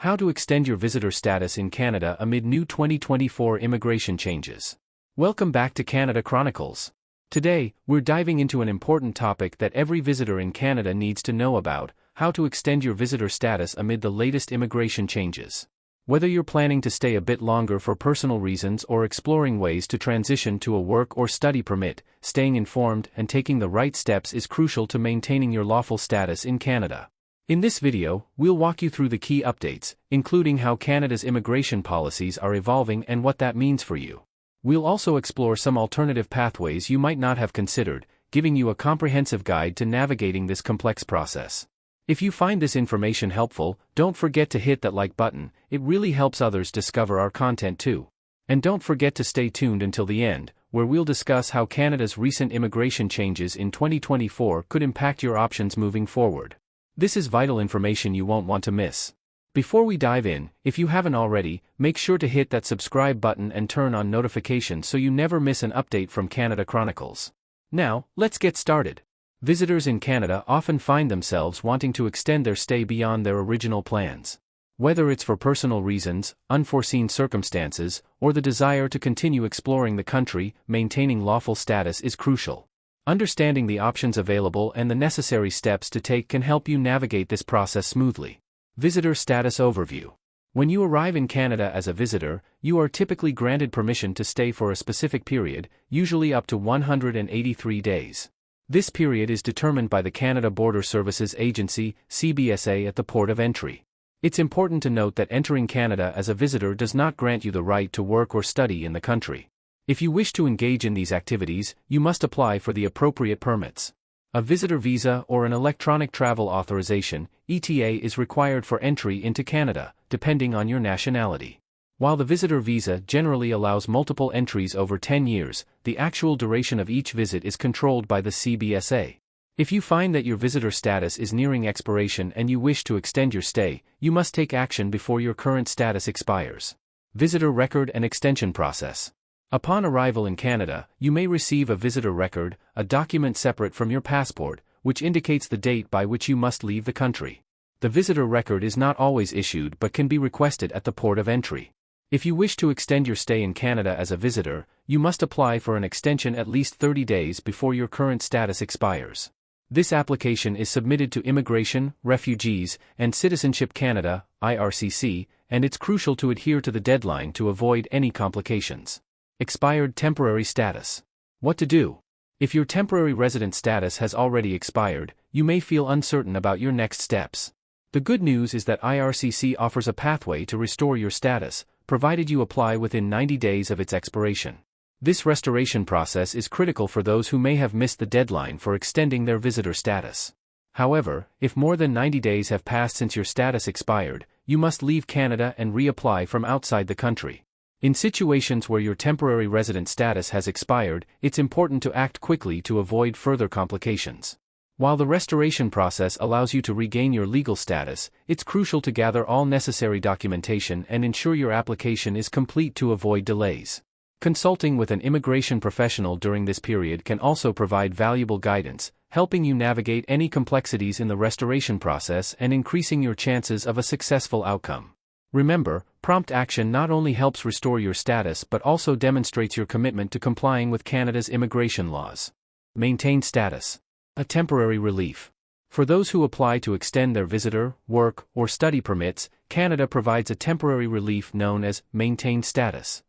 How to extend your visitor status in Canada amid new 2024 immigration changes. Welcome back to Canada Chronicles. Today, we're diving into an important topic that every visitor in Canada needs to know about: how to extend your visitor status amid the latest immigration changes. Whether you're planning to stay a bit longer for personal reasons or exploring ways to transition to a work or study permit, staying informed and taking the right steps is crucial to maintaining your lawful status in Canada. In this video, we'll walk you through the key updates, including how Canada's immigration policies are evolving and what that means for you. We'll also explore some alternative pathways you might not have considered, giving you a comprehensive guide to navigating this complex process. If you find this information helpful, don't forget to hit that like button. It really helps others discover our content too. And don't forget to stay tuned until the end, where we'll discuss how Canada's recent immigration changes in 2024 could impact your options moving forward. This is vital information you won't want to miss. Before we dive in, if you haven't already, make sure to hit that subscribe button and turn on notifications so you never miss an update from Canada Chronicles. Now, let's get started. Visitors in Canada often find themselves wanting to extend their stay beyond their original plans. Whether it's for personal reasons, unforeseen circumstances, or the desire to continue exploring the country, maintaining lawful status is crucial. Understanding the options available and the necessary steps to take can help you navigate this process smoothly. Visitor Status Overview. When you arrive in Canada as a visitor, you are typically granted permission to stay for a specific period, usually up to 183 days. This period is determined by the Canada Border Services Agency, CBSA, at the port of entry. It's important to note that entering Canada as a visitor does not grant you the right to work or study in the country. If you wish to engage in these activities, you must apply for the appropriate permits. A visitor visa or an electronic travel authorization, ETA, is required for entry into Canada, depending on your nationality. While the visitor visa generally allows multiple entries over 10 years, the actual duration of each visit is controlled by the CBSA. If you find that your visitor status is nearing expiration and you wish to extend your stay, you must take action before your current status expires. Visitor Record and Extension Process. Upon arrival in Canada, you may receive a visitor record, a document separate from your passport, which indicates the date by which you must leave the country. The visitor record is not always issued but can be requested at the port of entry. If you wish to extend your stay in Canada as a visitor, you must apply for an extension at least 30 days before your current status expires. This application is submitted to Immigration, Refugees, and Citizenship Canada, IRCC, and it's crucial to adhere to the deadline to avoid any complications. Expired temporary status. What to do? If your temporary resident status has already expired, you may feel uncertain about your next steps. The good news is that IRCC offers a pathway to restore your status, provided you apply within 90 days of its expiration. This restoration process is critical for those who may have missed the deadline for extending their visitor status. However, if more than 90 days have passed since your status expired, you must leave Canada and reapply from outside the country. In situations where your temporary resident status has expired, it's important to act quickly to avoid further complications. While the restoration process allows you to regain your legal status, it's crucial to gather all necessary documentation and ensure your application is complete to avoid delays. Consulting with an immigration professional during this period can also provide valuable guidance, helping you navigate any complexities in the restoration process and increasing your chances of a successful outcome. Remember, prompt action not only helps restore your status but also demonstrates your commitment to complying with Canada's immigration laws. Maintain status. A temporary relief. For those who apply to extend their visitor, work, or study permits, Canada provides a temporary relief known as maintained status.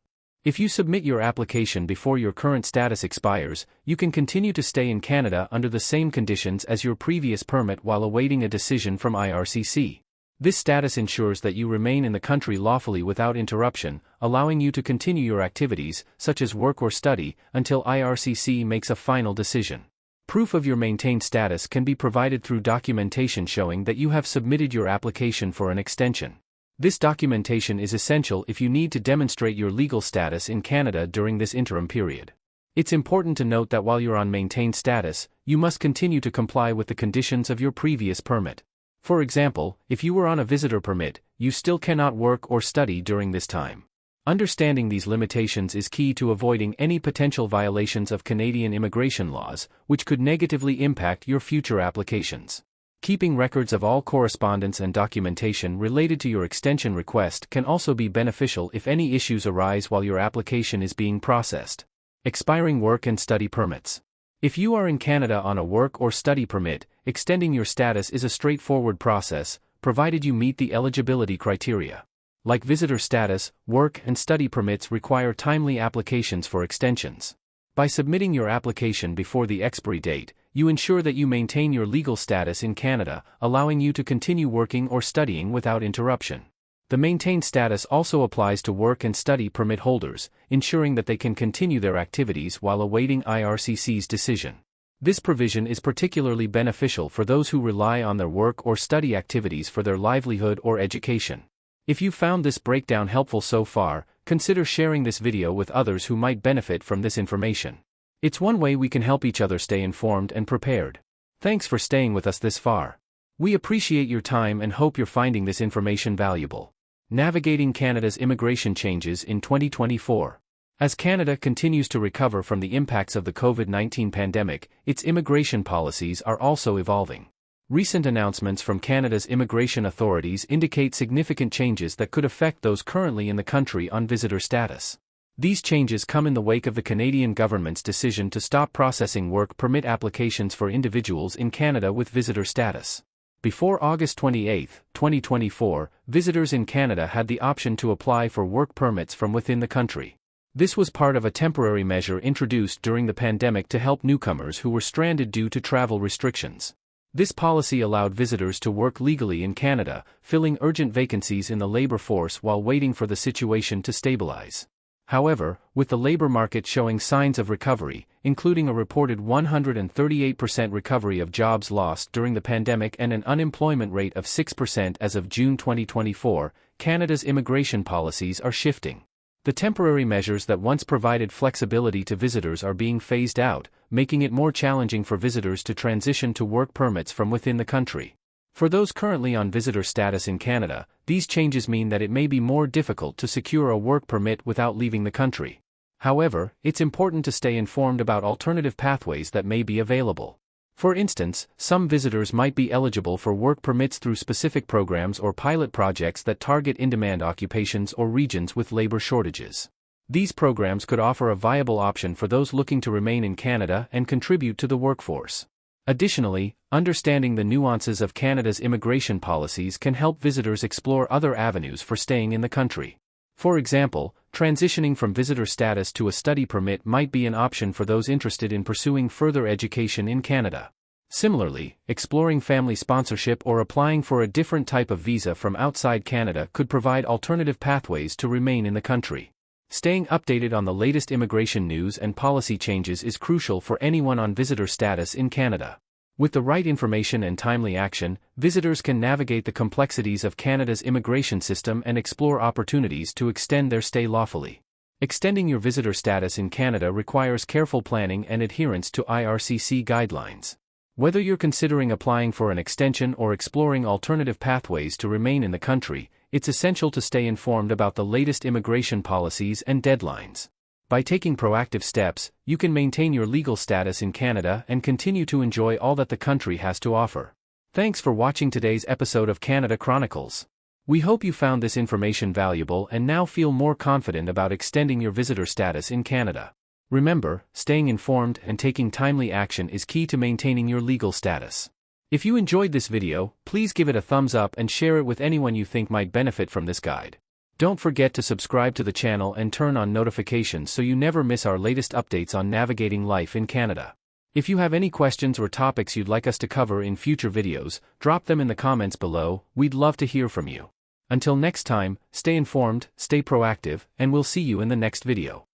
If you submit your application before your current status expires, you can continue to stay in Canada under the same conditions as your previous permit while awaiting a decision from IRCC. This status ensures that you remain in the country lawfully without interruption, allowing you to continue your activities, such as work or study, until IRCC makes a final decision. Proof of your maintained status can be provided through documentation showing that you have submitted your application for an extension. This documentation is essential if you need to demonstrate your legal status in Canada during this interim period. It's important to note that while you're on maintained status, you must continue to comply with the conditions of your previous permit. For example, if you were on a visitor permit, you still cannot work or study during this time. Understanding these limitations is key to avoiding any potential violations of Canadian immigration laws, which could negatively impact your future applications. Keeping records of all correspondence and documentation related to your extension request can also be beneficial if any issues arise while your application is being processed. Expiring work and study permits. If you are in Canada on a work or study permit, extending your status is a straightforward process, provided you meet the eligibility criteria. Like visitor status, work and study permits require timely applications for extensions. By submitting your application before the expiry date, you ensure that you maintain your legal status in Canada, allowing you to continue working or studying without interruption. The maintained status also applies to work and study permit holders, ensuring that they can continue their activities while awaiting IRCC's decision. This provision is particularly beneficial for those who rely on their work or study activities for their livelihood or education. If you found this breakdown helpful so far, consider sharing this video with others who might benefit from this information. It's one way we can help each other stay informed and prepared. Thanks for staying with us this far. We appreciate your time and hope you're finding this information valuable. Navigating Canada's immigration changes in 2024. As Canada continues to recover from the impacts of the COVID-19 pandemic, its immigration policies are also evolving. Recent announcements from Canada's immigration authorities indicate significant changes that could affect those currently in the country on visitor status. These changes come in the wake of the Canadian government's decision to stop processing work permit applications for individuals in Canada with visitor status. Before August 28, 2024, visitors in Canada had the option to apply for work permits from within the country. This was part of a temporary measure introduced during the pandemic to help newcomers who were stranded due to travel restrictions. This policy allowed visitors to work legally in Canada, filling urgent vacancies in the labor force while waiting for the situation to stabilize. However, with the labor market showing signs of recovery, including a reported 138% recovery of jobs lost during the pandemic and an unemployment rate of 6% as of June 2024, Canada's immigration policies are shifting. The temporary measures that once provided flexibility to visitors are being phased out, making it more challenging for visitors to transition to work permits from within the country. For those currently on visitor status in Canada, these changes mean that it may be more difficult to secure a work permit without leaving the country. However, it's important to stay informed about alternative pathways that may be available. For instance, some visitors might be eligible for work permits through specific programs or pilot projects that target in-demand occupations or regions with labor shortages. These programs could offer a viable option for those looking to remain in Canada and contribute to the workforce. Additionally, understanding the nuances of Canada's immigration policies can help visitors explore other avenues for staying in the country. For example, transitioning from visitor status to a study permit might be an option for those interested in pursuing further education in Canada. Similarly, exploring family sponsorship or applying for a different type of visa from outside Canada could provide alternative pathways to remain in the country. Staying updated on the latest immigration news and policy changes is crucial for anyone on visitor status in Canada. With the right information and timely action, visitors can navigate the complexities of Canada's immigration system and explore opportunities to extend their stay lawfully. Extending your visitor status in Canada requires careful planning and adherence to IRCC guidelines. Whether you're considering applying for an extension or exploring alternative pathways to remain in the country, it's essential to stay informed about the latest immigration policies and deadlines. By taking proactive steps, you can maintain your legal status in Canada and continue to enjoy all that the country has to offer. Thanks for watching today's episode of Canada Chronicles. We hope you found this information valuable and now feel more confident about extending your visitor status in Canada. Remember, staying informed and taking timely action is key to maintaining your legal status. If you enjoyed this video, please give it a thumbs up and share it with anyone you think might benefit from this guide. Don't forget to subscribe to the channel and turn on notifications so you never miss our latest updates on navigating life in Canada. If you have any questions or topics you'd like us to cover in future videos, drop them in the comments below. We'd love to hear from you. Until next time, stay informed, stay proactive, and we'll see you in the next video.